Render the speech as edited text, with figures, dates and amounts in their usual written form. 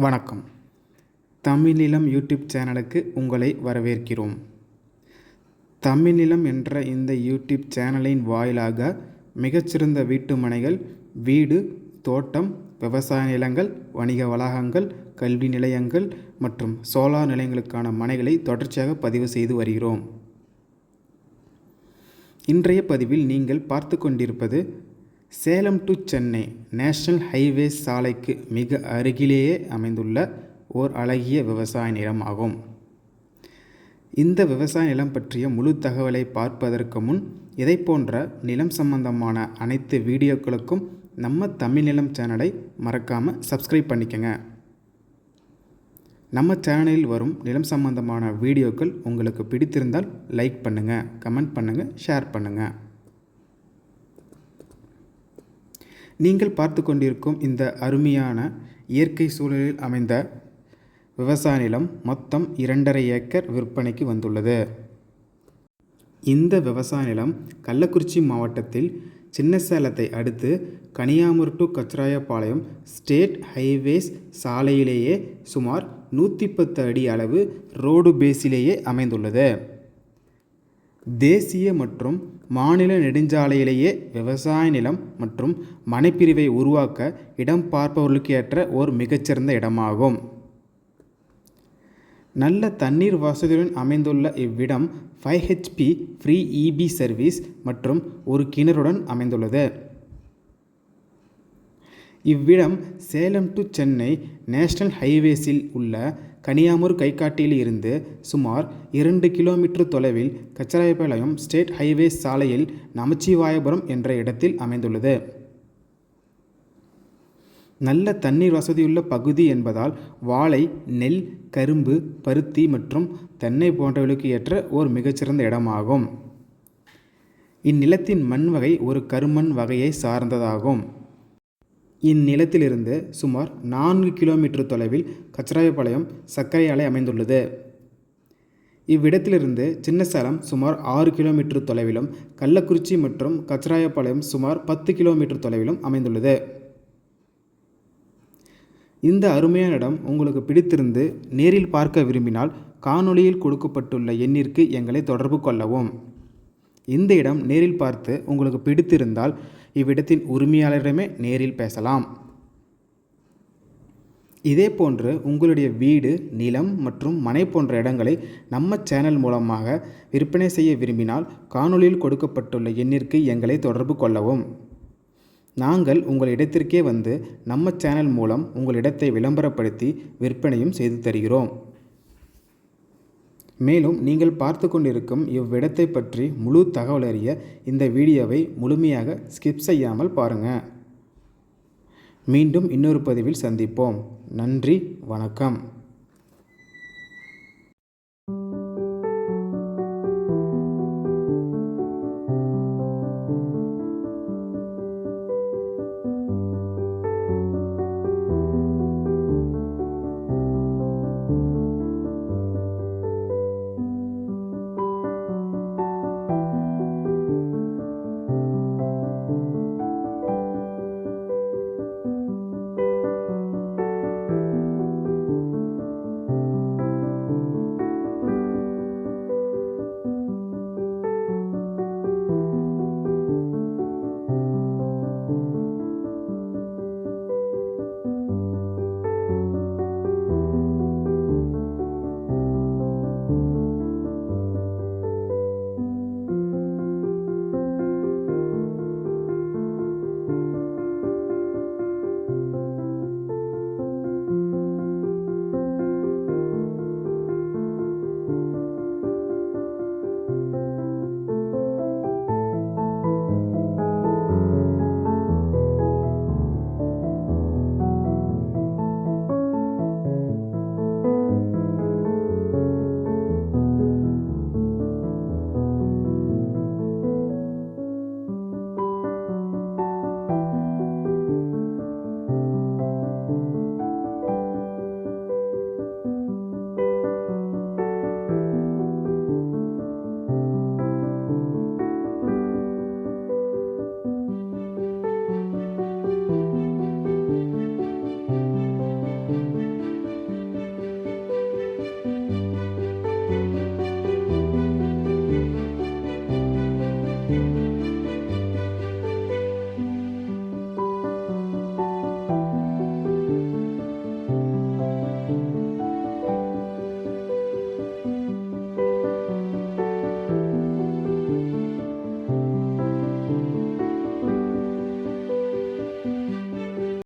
வணக்கம். தமிழ்நிலம் யூடியூப் சேனலுக்கு உங்களை வரவேற்கிறோம். தமிழ்நிலம் என்ற இந்த யூடியூப் சேனலின் வாயிலாக மிகச்சிறந்த வீட்டு மனைகள், வீடு, தோட்டம், விவசாய நிலங்கள், வணிக வளாகங்கள், கல்வி நிலையங்கள் மற்றும் சோலார் நிலையங்களுக்கான மனைகளை தொடர்ச்சியாக பதிவு செய்து வருகிறோம். இன்றைய பதிவில் நீங்கள் பார்த்து கொண்டிருப்பது Salem to Chennai national highway சாலைக்கு மிக அருகிலேயே அமைந்துள்ள ஓர் அழகிய விவசாய நிலம் ஆகும். இந்த விவசாய நிலம் பற்றிய முழு தகவலை பார்ப்பதற்கு முன் இதை போன்ற நிலம் சம்பந்தமான அனைத்து வீடியோக்களுக்கும் நம்ம தமிழ் நிலம் சேனலை மறக்காமல் சப்ஸ்கிரைப் பண்ணிக்கங்க. நம்ம சேனலில் வரும் நிலம் சம்பந்தமான வீடியோக்கள் உங்களுக்கு பிடித்திருந்தால் லைக் பண்ணுங்கள், கமெண்ட் பண்ணுங்கள், ஷேர் பண்ணுங்கள். நீங்கள் பார்த்து கொண்டிருக்கும் இந்த அருமையான இயற்கை சூழலில் அமைந்த விவசாய நிலம் மொத்தம் 2.5 ஏக்கர் விற்பனைக்கு வந்துள்ளது. இந்த விவசாய நிலம் கள்ளக்குறிச்சி மாவட்டத்தில் சின்னசேலத்தை அடுத்து கனியாமூர் டு கச்சராயபாளையம் ஸ்டேட் ஹைவேஸ் சாலையிலேயே சுமார் 110 அடி அளவு ரோடு பேஸிலேயே அமைந்துள்ளது. தேசிய மற்றும் மாநில நெடுஞ்சாலையிலேயே விவசாய நிலம் மற்றும் மனைப்பிரிவை உருவாக்க இடம் பார்ப்பவர்களுக்கு ஏற்ற ஒரு மிகச்சிறந்த இடமாகும். நல்ல தண்ணீர் வசதியுடன் அமைந்துள்ள இவ்விடம் 5 HP ஃப்ரீ EB சர்வீஸ் மற்றும் ஒரு கிணறுடன் அமைந்துள்ளது. இவ்விடம் சேலம் டு சென்னை நேஷனல் ஹைவேஸில் உள்ள கனியாமூர் கைகாட்டியில் இருந்து சுமார் 2 கிலோமீட்டர் தொலைவில் கச்சராயபாளையம் ஸ்டேட் ஹைவே சாலையில் நமச்சிவாயபுரம் என்ற இடத்தில் அமைந்துள்ளது. நல்ல தண்ணீர் வசதியுள்ள பகுதி என்பதால் வாழை, நெல், கரும்பு, பருத்தி மற்றும் தென்னை போன்றவர்களுக்கு ஏற்ற ஒரு மிகச்சிறந்த இடமாகும். இந்நிலத்தின் மண் வகை ஒரு கருமண் வகையை சார்ந்ததாகும். இந்நிலத்திலிருந்து சுமார் 4 கிலோமீட்டர் தொலைவில் கச்சராயபாளையம் சர்க்கரை ஆலை அமைந்துள்ளது. இவ்விடத்திலிருந்து சின்னசேலம் சுமார் 6 கிலோமீட்டர் தொலைவிலும், கள்ளக்குறிச்சி மற்றும் கச்சராயபாளையம் சுமார் 10 கிலோமீட்டர் தொலைவிலும் அமைந்துள்ளது. இந்த அருமையான இடம் உங்களுக்கு பிடித்திருந்து நேரில் பார்க்க விரும்பினால் காணொளியில் கொடுக்கப்பட்டுள்ள எண்ணிற்கு எங்களை தொடர்பு கொள்ளவும். இந்த இடம் நேரில் பார்த்து உங்களுக்கு பிடித்திருந்தால் இவ்விடத்தின் உரிமையாளரிடமே நேரில் பேசலாம். இதே போன்று உங்களுடைய வீடு, நிலம் மற்றும் மனை போன்ற இடங்களை நம்ம சேனல் மூலமாக விற்பனை செய்ய விரும்பினால் காணொளியில் கொடுக்கப்பட்டுள்ள எண்ணிற்கு எங்களை தொடர்பு கொள்ளவும். நாங்கள் உங்கள் இடத்திற்கே வந்து நம்ம சேனல் மூலம் உங்கள் இடத்தை விளம்பரப்படுத்தி விற்பனையும் செய்து தருகிறோம். மேலும் நீங்கள் பார்த்து கொண்டிருக்கும் இவ்விடத்தை பற்றி முழு தகவல் அறிய இந்த வீடியோவை முழுமையாக ஸ்கிப் செய்யாமல் பாருங்கள். மீண்டும் இன்னொரு பதிவில் சந்திப்போம். நன்றி, வணக்கம்.